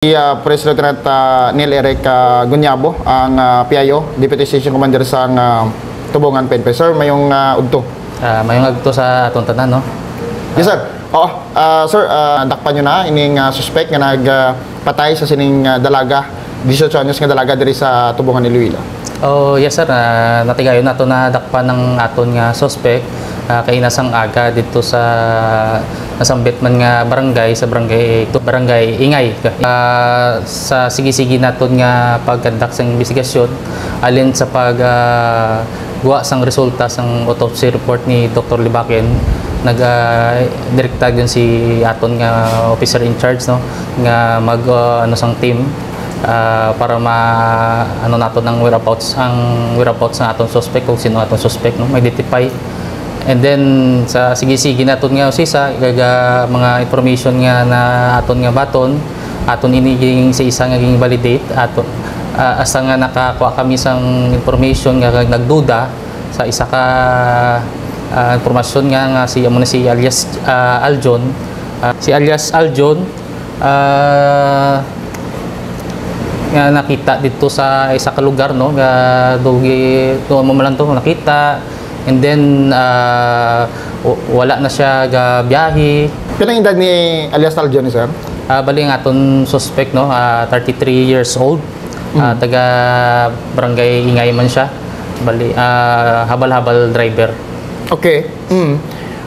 Si Police Lieutenant Neil Eric Gunyabo, ang PIO, Deputy Station Commander sa Tubungan PNP. Sir, mayong udto. Mayong agto sa atong tanan, no? Yes, sir. Oo, sir, dakpan nyo na ining suspect nga nagpatay sa sining dalaga, 18 anyos nga dalaga diri sa Tubungan, Iloilo. Oh, yes sir. Natigayon nato na dakpan ng aton nga suspect kay nasang aga dito sa nasambit man nga barangay sa barangay Ingay. Sa sige-sige naton nga pagkandak sa investigasyon alin sa guwa sang resulta sang autopsy report ni Dr. Libaken, nag-direkta yun si aton nga officer in charge, no, nga mag ano sang team para ano nato ng whereabouts ng aton suspect, kung sino aton suspect, no, ma-identify. And then sa sige-sige naton nga usisa mga information nga na aton nga baton aton iniging sa isa nga ging validate aton asa nga nakakuha kami sang information nga nagduda sa isa ka impormasyon nga si alias Aljon. Si alias Aljon nga nakita dito sa isa ka lugar, no, nga dugi to mo man to nakita, and then wala na siya ga biyahe. Pinang edad ni alias Aljon, sir? Bali ang aton suspect, no, 33 years old. Taga barangay Ingay man siya. Bali habal-habal driver. Okay.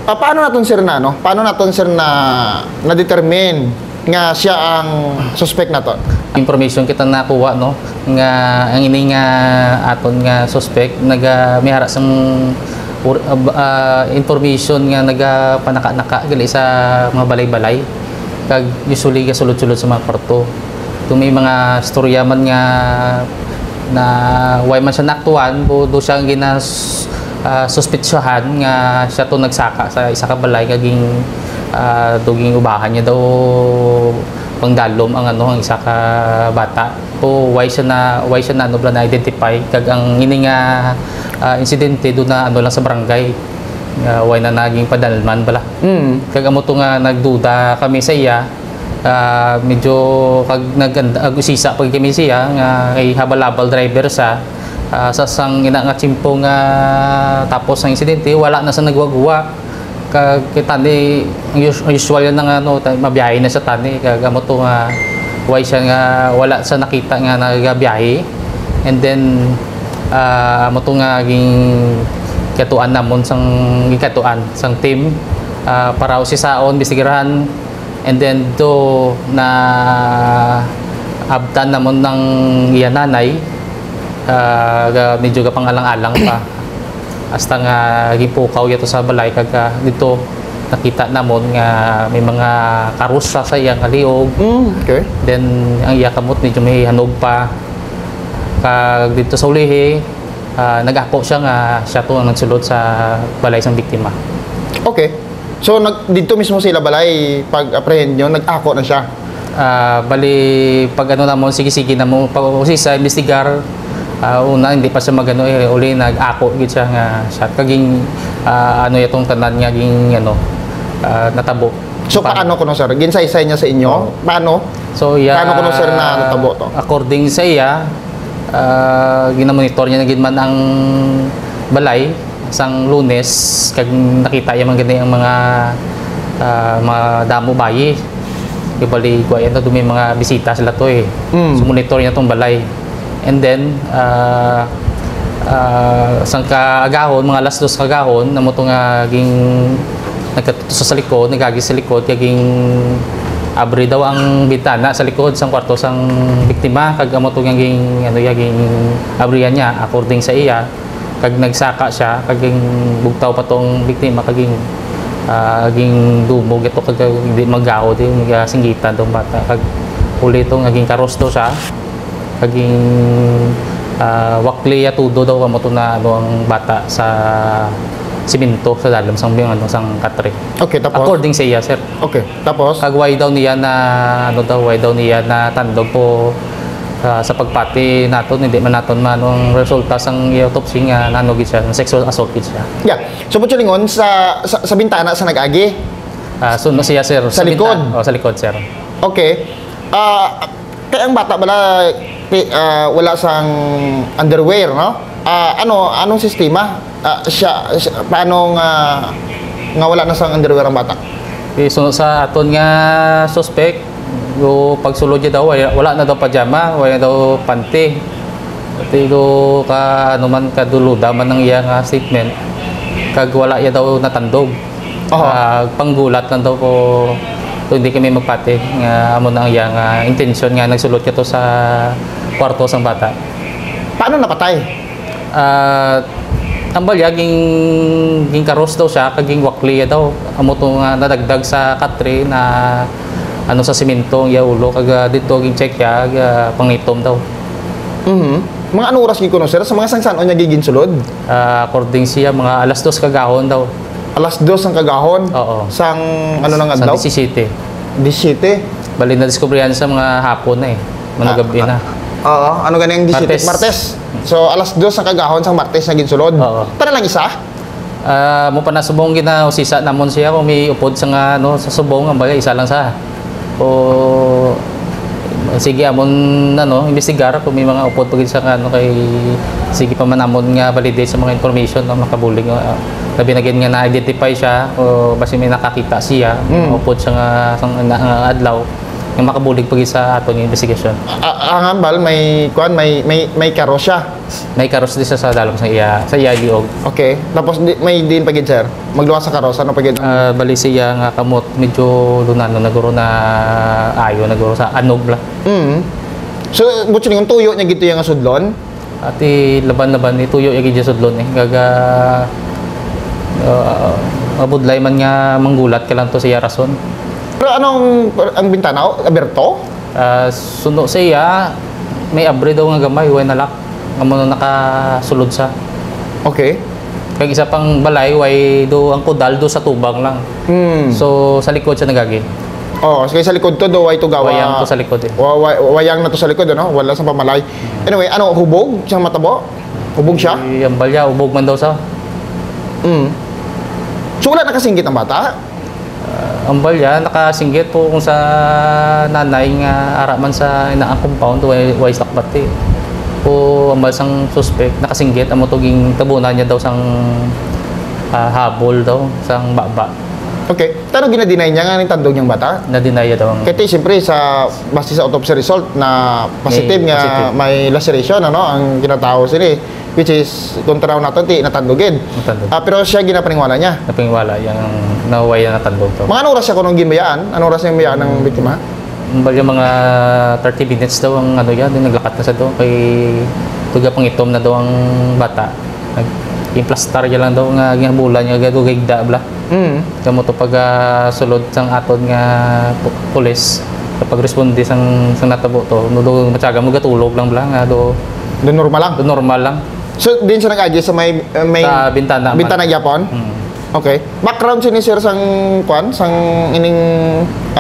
Paano naton sir na determine nga siya ang suspect naton? Information kita nakuha, no, nga ang ini nga aton nga suspect may sang information nga panaka-naka gali sa mga balay-balay, kag usually ga sulod-sulod sa mga kwarto. Kung may mga storya man nga na why man siya naktuan, do siya ang suspetsyahan nga siya to nagsaka sa isa ka balay, kaging duging ubahan niya daw pangdalom ang isa ka bata. O why siya na na identify, kag ang ini nga insidente do na lang sa barangay, why na naging padalman bala. Kag amo to nga nagduda kami sa iya, medyo kag nag-usisa pag kami siya nga kay habal-habal driver sa sang ina nga tsimpo nga tapos ang insidente wala na sa nagwagwa. Kag tani usual yan nga, no, mabiyahe na sa tani, kag amo to nga why siya nga wala sa nakita nga nagabiyahe. And then amo to nga ging katuan namon sang team para usisaon bisigirahan. And then do na abtan namon ng iya nanay, medyo kapangalang-alang pa hasta nga gipukaw yato sa balay, kag dito nakita namon nga may mga karusa sa iyang kaliog. Okay. Then ang iya kamot medyo may hanog pa, kag dito sa ulihi nag-ako siya nga siya to ang nagsulod sa balay sang biktima. Okay. So dito mismo sila balay pag-apprehend nyo, nag-ako na siya? Bali pag ano namon sige-sige namon pag-usisa investigar, una hindi pa siya magano uli nag-ako gid siya nga siya kaging ano yatong tanan nga ging natabo. So paano kuno sir? Ginsay-say niya sa inyo? Paano? So paano kuno sir na natabo to? According sa iya, ginamonitor niya gid man ang balay sang Lunes, kag nakita niya man gani ang mga damo bayi. Ibali ko ayan dumi mga bisita sila to So monitor niya tong balay. And then sang kaagahon, mga alas 2 kaagahon, namo to nga ging nagkatuto sa likod, nagagi sa likod, kaging abri daw ang bintana sa likod sang kwarto sang biktima, kag amo to nga ging abrihan niya according sa iya, kag nagsaka siya, kaging bugtaw pa tong biktima, kaging dumog ito, kag hindi magao di singgitan tong bata, kag uli to nga ging karosto siya, kaging wakli atudo daw amo to na ang bata sa simento sa dalam sang sang katre. Okay, tapos according sa iya, sir. Okay, tapos kag why daw niya na tandog po sa pagpati naton, hindi man naton ang resulta sang autopsy nga nanogid siya, sexual assault gid siya. Yeah. So putsulingon sa bintana sa nag-agi. So no siya, sir, sa likod. Sa likod, sir. Okay. ang bata bala wala sang underwear, no? Anong sistema? Paano nga wala na sang underwear ang bata? Sunod sa aton nga suspect, yung pagsulod niya daw, wala na daw pajama, wala daw panty. Pati do ka ano man kaduluda man ng iya nga statement, kag wala iya daw natandog. Panggulat lang daw ko, to hindi kami magpati nga amo na ang iya nga intention nga nagsulod niya to sa kwarto sang bata. Paano napatay? Ang balya ging karos daw siya kaging wakli daw amo to nga nadagdag sa katre na ano sa simento ang iya ulo kag dito ging check ya pangitom daw. Mga anong oras gikuno sir sa mga sangsanon niya gigin sulod? According siya mga alas 2 kagahon daw. Alas 2 ang kagahon? Oo. Sang ano nang adlaw? Sa 17. 17. Bali na diskubrihan sa mga hapon na mga gabi na. Oo, ano ganing 17? Martes. So alas 2 ang kagahon sang Martes na ginsulod. Tara lang isa. Mo pa nasubong gina usisa namon siya kung may upod sa nga ano sa subong ang bagay isa lang sa. O sige amon investigar kung may mga upod pagid sa ano kay sige pa man namon nga validate sa mga information na makabulig labi na nga na-identify siya o basi may nakakita siya upod sa nga adlaw nga makabulig pagid sa aton nga investigasyon. Ang ambal may karos siya. May karos di sa dalom sa iya liog. Okay. Tapos may din pagid sir. Magluwa sa karos ano pagid? Bali siya nga kamot medyo lunano naguro na ayo naguro sa anog la. So butyo yung tuyo niya gito yung sudlon. Ati laban-laban ni tuyo yung gidya sudlon gaga abudlay man nga manggulat ka lang to siya rason. Pero ang bintana aberto? Sundo siya may abre daw nga gamay way nalak amo nakasulod sa. Okay. Kag isa pang balay way do ang kudal do sa tubang lang. So sa likod siya nagagi. Sige sa likod to do way to gawa. Wayang to sa likod eh. Wayang na to sa likod ano, wala sa pamalay. Anyway, hubog siyang matabo? Hubog siya? Ang balya ubog man daw sa. So wala nakasinggit ang bata? Ang balya nakasinggit po kung sa nanay nga ara man sa inaang compound way sakbati. O ang balsang suspect nakasinggit amo tuging tabunan niya daw sang habol daw sang baba. Okay. Tano ginadinay niya nga ng tandog niyang bata? Na-deny daw ang Kaya siyempre base sa autopsy result na positive nga may laceration ang ginatao sila which is kontra nato ti natandogin. Pero siya ginapaningwala niya. Napingwala yung naway na natandog to. Mga anong oras siya kunong ginbayaan? Anong oras yung bayaan ng biktima? Yung mga 30 minutes daw ang yan, naglakat na sa doon kay tuga pang itom na daw ang bata. Implastar niya lang daw nga ginabulan niya gagugigda bla. Kamo to pag sulod sang aton nga pulis kapag responde sang natabo to do matyaga mo gatulog lang bla nga do normal lang. Do normal lang. So din siya nag-adjust sa may sa bintana. Bintana Japon. Okay. Background si sir sang sang ining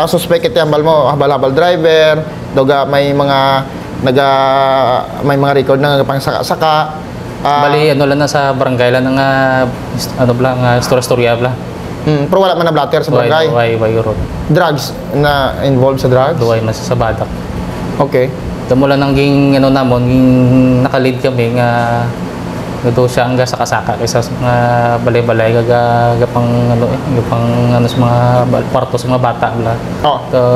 suspect iti ambal mo habal-habal driver, doga may mga may mga record na pang saka. Bali ano lang na sa barangay lang nga storya bla. Pero wala man na blatter sa barangay. Way road. Drugs na involved sa drugs? Duway man sa badak. Okay. Mula nang ging namon ging nakalid kami nga do siya ang saka-saka kaysa mga balay-balay gapang sa mga kwarto sa mga bata bla.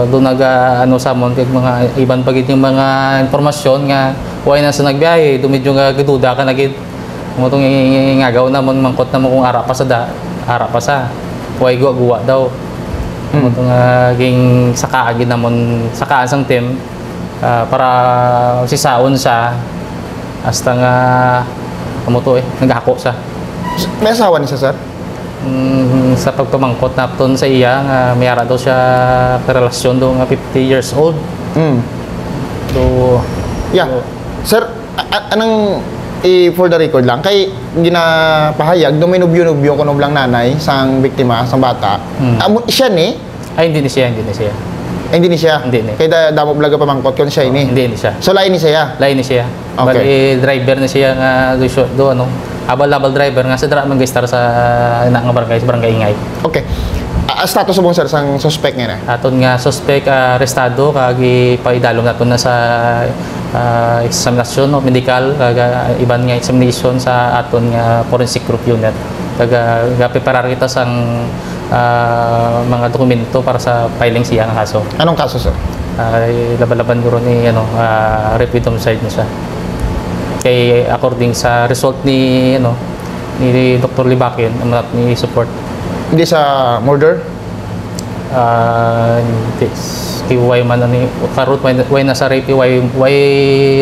Do sa mon kay mga iban pagid yung mga impormasyon nga way na sa nagbiyahe do medyo nga gaduda ka na gid. Mo tong ingagaw na mon mangkot na mo kung ara pa sa way guwa daw. Mo tong ging saka gid namon sakaan sang team para sisaon siya hasta nga amo to naghako sa. May asawa ni sir? Sa pagpamangkot napton sa iya nga may ara daw siya relasyon do nga 50 years old. So Sir, anong for the record lang kay ginapahayag do may nubyo kuno lang nanay sang biktima sang bata. Siya ni? Ay hindi ni siya. Hindi ni siya. Kaya damo blaga pamangkot kon siya ini. Hindi siya. So lain ni siya. Okay. Bali driver na siya nga do habal-habal driver nga sa dra man sa nga barangay Ingay. Okay. Status mo sir sang suspect nga na? Aton nga suspect arestado kag ipaidalom naton na sa examinasyon no, medical kag iban nga examination sa aton nga forensic group unit. Kag preparar kita sang mga dokumento para sa filing siya ng kaso. Anong kaso sir? Laban-laban ko ron ni rape with homicide niya siya. Kay according sa result ni ni Dr. Libakin ni support. Hindi sa murder? Hindi. Why man ani karot why nasa rape why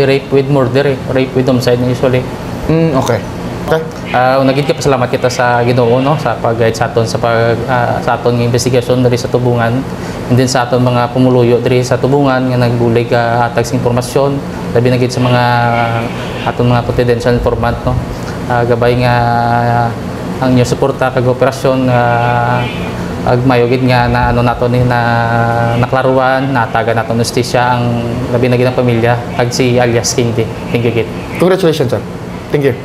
rape with murder rape with homicide usually. Okay. Okay. Naging pasalamat kita sa Ginoo no sa pag-guide sa aton sa aton nga investigasyon diri sa Tubungan and then sa aton mga pumuluyo diri sa Tubungan nga nagbulig hatag sa impormasyon labi na gid sa mga aton mga confidential informant no. Gabay nga ang inyo suporta kag operasyon ag mayo gid nga na nato ni na naklaruan nataga naton justisya ang labi na gid ang pamilya ag si alias King D. Thank you gid. Congratulations sir. Thank you.